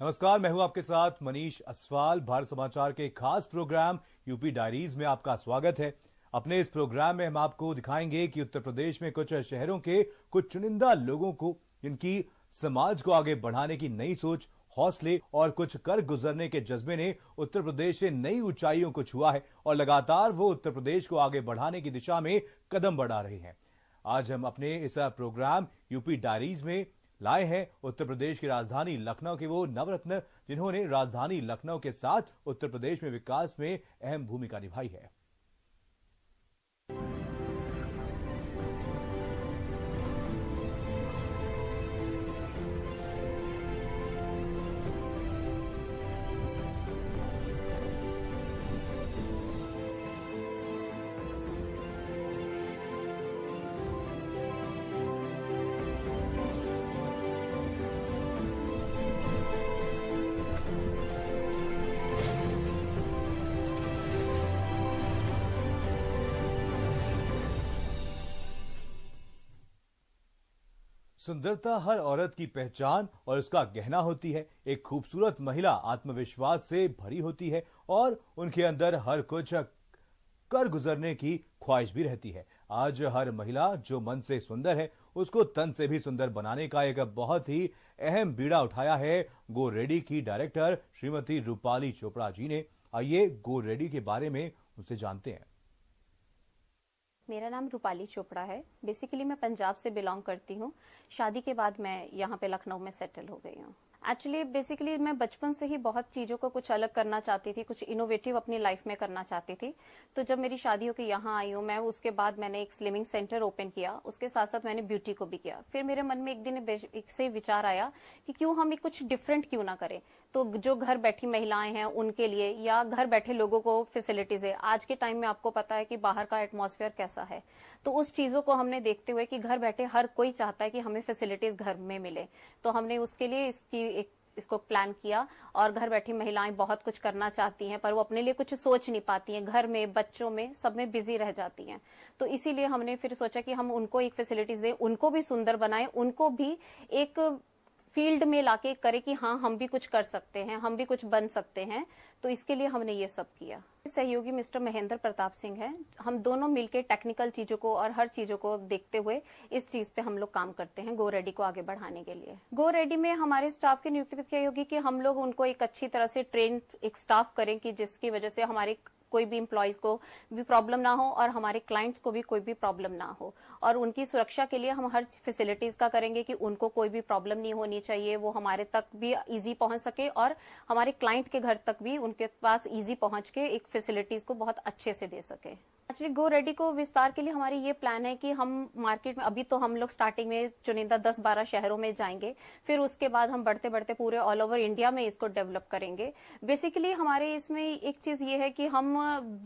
नमस्कार, मैं हूं आपके साथ मनीष अस्वाल। भारत समाचार के खास प्रोग्राम यूपी डायरीज में आपका स्वागत है। अपने इस प्रोग्राम में हम आपको दिखाएंगे कि उत्तर प्रदेश में कुछ शहरों के कुछ चुनिंदा लोगों को इनकी समाज को आगे बढ़ाने की नई सोच, हौसले और कुछ कर गुजरने के जज्बे ने उत्तर प्रदेश से नई ऊंचाइयों को छुआ है और लगातार वो उत्तर प्रदेश को आगे बढ़ाने की दिशा में कदम बढ़ा रहे हैं। आज हम अपने इस प्रोग्राम यूपी डायरीज में लाए हैं उत्तर प्रदेश की राजधानी लखनऊ के वो नवरत्न जिन्होंने राजधानी लखनऊ के साथ उत्तर प्रदेश में विकास में अहम भूमिका निभाई है। सुंदरता हर औरत की पहचान और उसका गहना होती है। एक खूबसूरत महिला आत्मविश्वास से भरी होती है और उनके अंदर हर कुछ कर गुजरने की ख्वाहिश भी रहती है। आज हर महिला जो मन से सुंदर है उसको तन से भी सुंदर बनाने का एक बहुत ही अहम बीड़ा उठाया है गो रेडी की डायरेक्टर श्रीमती रूपाली चोपड़ा जी ने। आइए गो रेडी के बारे में उनसे जानते हैं। मेरा नाम रूपाली चोपड़ा है। बेसिकली मैं पंजाब से बिलोंग करती हूँ। शादी के बाद मैं यहाँ पे लखनऊ में सेटल हो गई हूँ। एक्चुअली बेसिकली मैं बचपन से ही बहुत चीजों को कुछ अलग करना चाहती थी, कुछ इनोवेटिव अपनी लाइफ में करना चाहती थी। तो जब मेरी शादी होकर यहाँ आई हूँ मैं, उसके बाद मैंने एक स्लिमिंग सेंटर ओपन किया, उसके साथ साथ मैंने ब्यूटी को भी किया। फिर मेरे मन में एक दिन एक से विचार आया कि क्यों हम एक कुछ डिफरेंट क्यों ना करें। तो जो घर बैठी महिलाएं हैं उनके लिए या घर बैठे लोगों को फैसिलिटीज है। आज के टाइम में आपको पता है कि बाहर का एटमॉस्फेयर कैसा है, तो उस चीजों को हमने देखते हुए कि घर बैठे हर कोई चाहता है कि हमें फैसिलिटीज घर में मिले, तो हमने उसके लिए इसको प्लान किया। और घर बैठी महिलाएं बहुत कुछ करना चाहती हैं पर वो अपने लिए कुछ सोच नहीं पाती हैं, घर में बच्चों में सब में बिजी रह जाती हैं। तो इसीलिए हमने फिर सोचा कि हम उनको एक फैसिलिटीज दें, उनको भी सुंदर बनाएं, उनको भी एक फील्ड में लाके करे कि हाँ हम भी कुछ कर सकते हैं, हम भी कुछ बन सकते हैं। तो इसके लिए हमने ये सब किया। सहयोगी मिस्टर महेंद्र प्रताप सिंह हैं। हम दोनों मिलकर टेक्निकल चीजों को और हर चीजों को देखते हुए इस चीज पे हम लोग काम करते हैं गो रेडी को आगे बढ़ाने के लिए। गो रेडी में हमारे स्टाफ की नियुक्ति क्या होगी कि हम लोग उनको एक अच्छी तरह से ट्रेन एक स्टाफ करें कि जिसकी वजह से हमारे कोई भी एम्प्लॉइज को भी प्रॉब्लम ना हो और हमारे क्लाइंट्स को भी कोई भी प्रॉब्लम ना हो। और उनकी सुरक्षा के लिए हम हर फैसिलिटीज का करेंगे कि उनको कोई भी प्रॉब्लम नहीं होनी चाहिए, वो हमारे तक भी इजी पहुंच सके और हमारे क्लाइंट के घर तक भी उनके पास इजी पहुंच के एक फैसिलिटीज को बहुत अच्छे से दे सके। एक्चुअली गो रेडी को विस्तार के लिए हमारी ये प्लान है कि हम मार्केट में अभी तो हम लोग स्टार्टिंग में चुनिंदा 10-12 शहरों में जाएंगे, फिर उसके बाद हम बढ़ते बढ़ते पूरे ऑल ओवर इंडिया में इसको डेवलप करेंगे। बेसिकली हमारे इसमें एक चीज ये है कि हम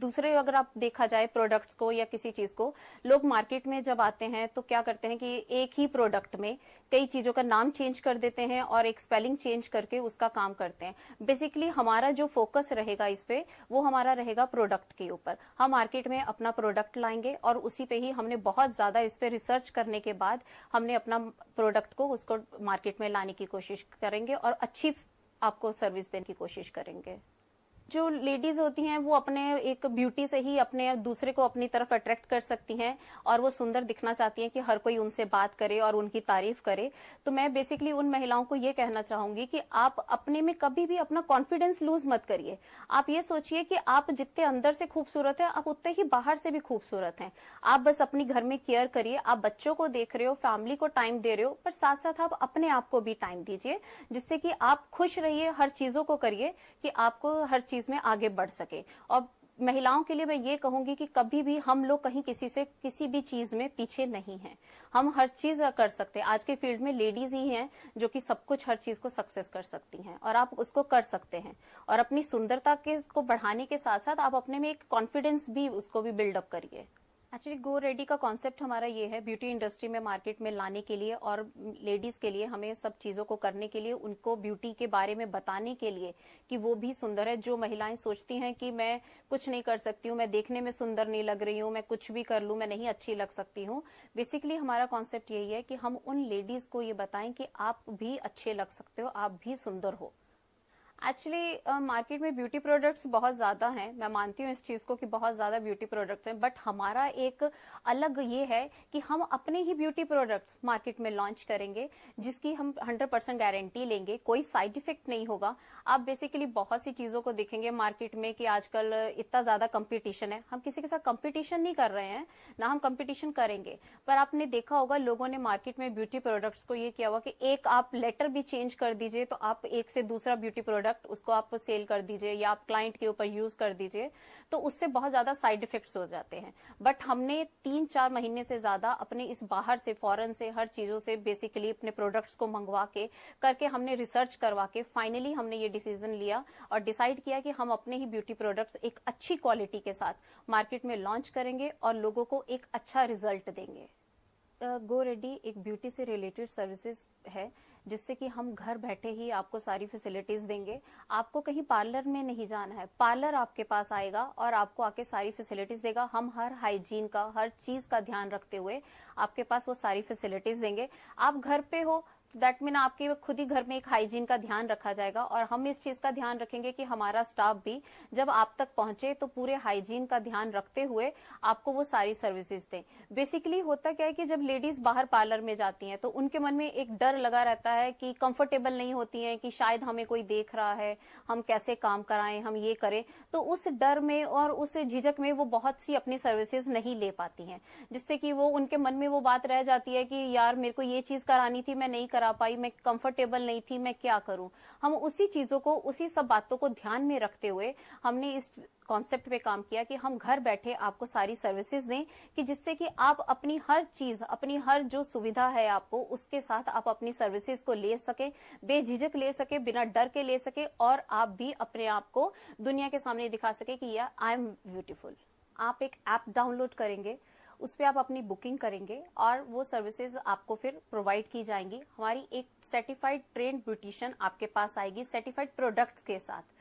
दूसरे, अगर आप देखा जाए प्रोडक्ट्स को या किसी चीज को, लोग मार्केट में जब आते हैं तो क्या करते हैं कि एक ही प्रोडक्ट में कई चीजों का नाम चेंज कर देते हैं और एक स्पेलिंग चेंज करके उसका काम करते हैं। बेसिकली हमारा जो फोकस रहेगा इस पे वो हमारा रहेगा प्रोडक्ट के ऊपर। हम मार्केट में अपना प्रोडक्ट लाएंगे और उसी पे ही हमने बहुत ज्यादा इस पे रिसर्च करने के बाद हमने अपना प्रोडक्ट को उसको मार्केट में लाने की कोशिश करेंगे और अच्छी आपको सर्विस देने की कोशिश करेंगे। जो लेडीज होती हैं वो अपने एक ब्यूटी से ही अपने दूसरे को अपनी तरफ अट्रैक्ट कर सकती हैं और वो सुंदर दिखना चाहती हैं कि हर कोई उनसे बात करे और उनकी तारीफ करे। तो मैं बेसिकली उन महिलाओं को ये कहना चाहूंगी कि आप अपने में कभी भी अपना कॉन्फिडेंस लूज मत करिए। आप ये सोचिए कि आप जितने अंदर से खूबसूरत हैं आप उतने ही बाहर से भी खूबसूरत हैं। आप बस अपनी घर में केयर करिए, आप बच्चों को देख रहे हो, फैमिली को टाइम दे रहे हो, पर साथ साथ आप अपने आप को भी टाइम दीजिए जिससे कि आप खुश रहिए, हर चीजों को करिए कि आपको हर चीज में आगे बढ़ सके। और महिलाओं के लिए मैं ये कहूंगी कि कभी भी हम लोग कहीं किसी से किसी भी चीज में पीछे नहीं हैं। हम हर चीज कर सकते हैं। आज के फील्ड में लेडीज ही हैं जो कि सब कुछ हर चीज को सक्सेस कर सकती हैं और आप उसको कर सकते हैं। और अपनी सुंदरता के को बढ़ाने के साथ साथ आप अपने में एक कॉन्फिडेंस भी उसको भी बिल्डअप करिए। एक्चुअली गो रेडी का कॉन्सेप्ट हमारा ये है, ब्यूटी इंडस्ट्री में मार्केट में लाने के लिए और लेडीज के लिए हमें सब चीजों को करने के लिए, उनको ब्यूटी के बारे में बताने के लिए कि वो भी सुंदर है। जो महिलाएं सोचती हैं कि मैं कुछ नहीं कर सकती हूँ, मैं देखने में सुंदर नहीं लग रही हूँ, मैं कुछ भी कर लूँ, मैं नहीं अच्छी लग सकती हूँ। बेसिकली हमारा कॉन्सेप्ट यही है कि हम उन लेडीज को ये बताएं कि आप भी अच्छे लग सकते हो, आप भी सुंदर हो। एक्चुअली मार्केट में ब्यूटी प्रोडक्ट्स बहुत ज्यादा हैं, मैं मानती हूँ इस चीज को कि बहुत ज्यादा ब्यूटी प्रोडक्ट्स हैं, बट हमारा एक अलग ये है कि हम अपने ही ब्यूटी प्रोडक्ट्स मार्केट में लॉन्च करेंगे जिसकी हम 100% गारंटी लेंगे, कोई साइड इफेक्ट नहीं होगा। आप बेसिकली बहुत सी चीजों को देखेंगे मार्केट में कि आजकल इतना ज्यादा कंपटीशन है, हम किसी के साथ कंपटीशन नहीं कर रहे हैं, ना हम कंपटीशन करेंगे, पर आपने देखा होगा लोगों ने मार्केट में ब्यूटी प्रोडक्ट्स को ये किया हुआ कि एक आप लेटर भी चेंज कर दीजिए तो आप एक से दूसरा ब्यूटी प्रोडक्ट उसको आप सेल कर दीजिए या आप क्लाइंट के ऊपर यूज कर दीजिए, तो उससे बहुत ज्यादा साइड इफेक्ट्स हो जाते हैं। बट हमने 3-4 महीने से ज्यादा अपने इस बाहर से फॉरेन से हर चीजों से बेसिकली अपने प्रोडक्ट्स को मंगवा के करके हमने रिसर्च करवा के फाइनली हमने ये डिसीजन लिया और डिसाइड किया कि हम अपने ही ब्यूटी प्रोडक्ट्स एक अच्छी क्वालिटी के साथ मार्केट में लॉन्च करेंगे और लोगों को एक अच्छा रिजल्ट देंगे। गो रेडी एक ब्यूटी से रिलेटेड सर्विसेज है जिससे कि हम घर बैठे ही आपको सारी फैसिलिटीज देंगे। आपको कहीं पार्लर में नहीं जाना है, पार्लर आपके पास आएगा और आपको आके सारी फैसिलिटीज देगा। हम हर हाइजीन का, हर चीज का ध्यान रखते हुए आपके पास वो सारी फैसिलिटीज देंगे। आप घर पे हो दैट मीन आपके खुद ही घर में एक हाइजीन का ध्यान रखा जाएगा और हम इस चीज का ध्यान रखेंगे कि हमारा स्टाफ भी जब आप तक पहुंचे तो पूरे हाइजीन का ध्यान रखते हुए आपको वो सारी सर्विसेज दें। बेसिकली होता क्या है कि जब लेडीज बाहर पार्लर में जाती हैं तो उनके मन में एक डर लगा रहता है कि कंफर्टेबल नहीं होती हैं कि शायद हमें कोई देख रहा है, हम कैसे काम कराएं, हम ये करें, तो उस डर में और उस झिझक में वो बहुत सी अपनी सर्विसेज नहीं ले पाती हैं, जिससे कि वो उनके मन में वो बात रह जाती है कि यार मेरे को ये चीज करानी थी, मैं नहीं करा पाई, मैं कंफर्टेबल नहीं थी, मैं क्या करूं। हम उसी चीजों को, उसी सब बातों को ध्यान में रखते हुए हमने इस कॉन्सेप्ट पे काम किया कि हम घर बैठे आपको सारी सर्विसेज दें कि जिससे कि आप अपनी हर चीज, अपनी हर जो सुविधा है आपको उसके साथ आप अपनी सर्विसेज को ले सके, बेझिझक ले सके, बिना डर के ले सके और आप भी अपने आप को दुनिया के सामने दिखा सके कि या आई एम ब्यूटीफुल। आप एक ऐप डाउनलोड करेंगे, उस पर आप अपनी बुकिंग करेंगे और वो सर्विसेज आपको फिर प्रोवाइड की जाएंगी। हमारी एक सर्टिफाइड ट्रेन्ड ब्यूटिशियन आपके पास आएगी सर्टिफाइड प्रोडक्ट्स के साथ।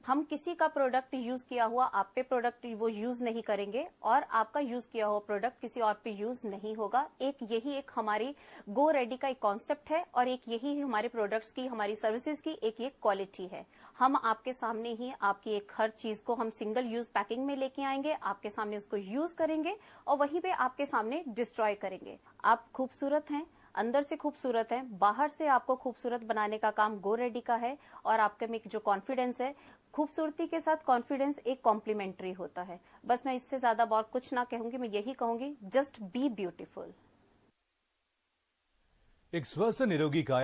हम किसी का प्रोडक्ट यूज किया हुआ आप पे प्रोडक्ट वो यूज नहीं करेंगे और आपका यूज किया हुआ प्रोडक्ट किसी और पे यूज नहीं होगा। यही एक हमारी गो रेडी का एक कॉन्सेप्ट है और एक यही हमारे प्रोडक्ट्स की, हमारी सर्विसेज की एक ये क्वालिटी है। हम आपके सामने ही आपकी एक हर चीज को हम सिंगल यूज पैकिंग में लेके आएंगे, आपके सामने उसको यूज करेंगे और वहीं पे आपके सामने डिस्ट्रॉय करेंगे। आप खूबसूरत हैं, अंदर से खूबसूरत है, बाहर से आपको खूबसूरत बनाने का काम गो रेडी का है और आपके में जो कॉन्फिडेंस है, खूबसूरती के साथ कॉन्फिडेंस एक कॉम्प्लीमेंट्री होता है। बस मैं इससे ज्यादा बहुत कुछ ना कहूंगी, मैं यही कहूंगी जस्ट बी ब्यूटीफुल। एक स्वस्थ निरोगी काया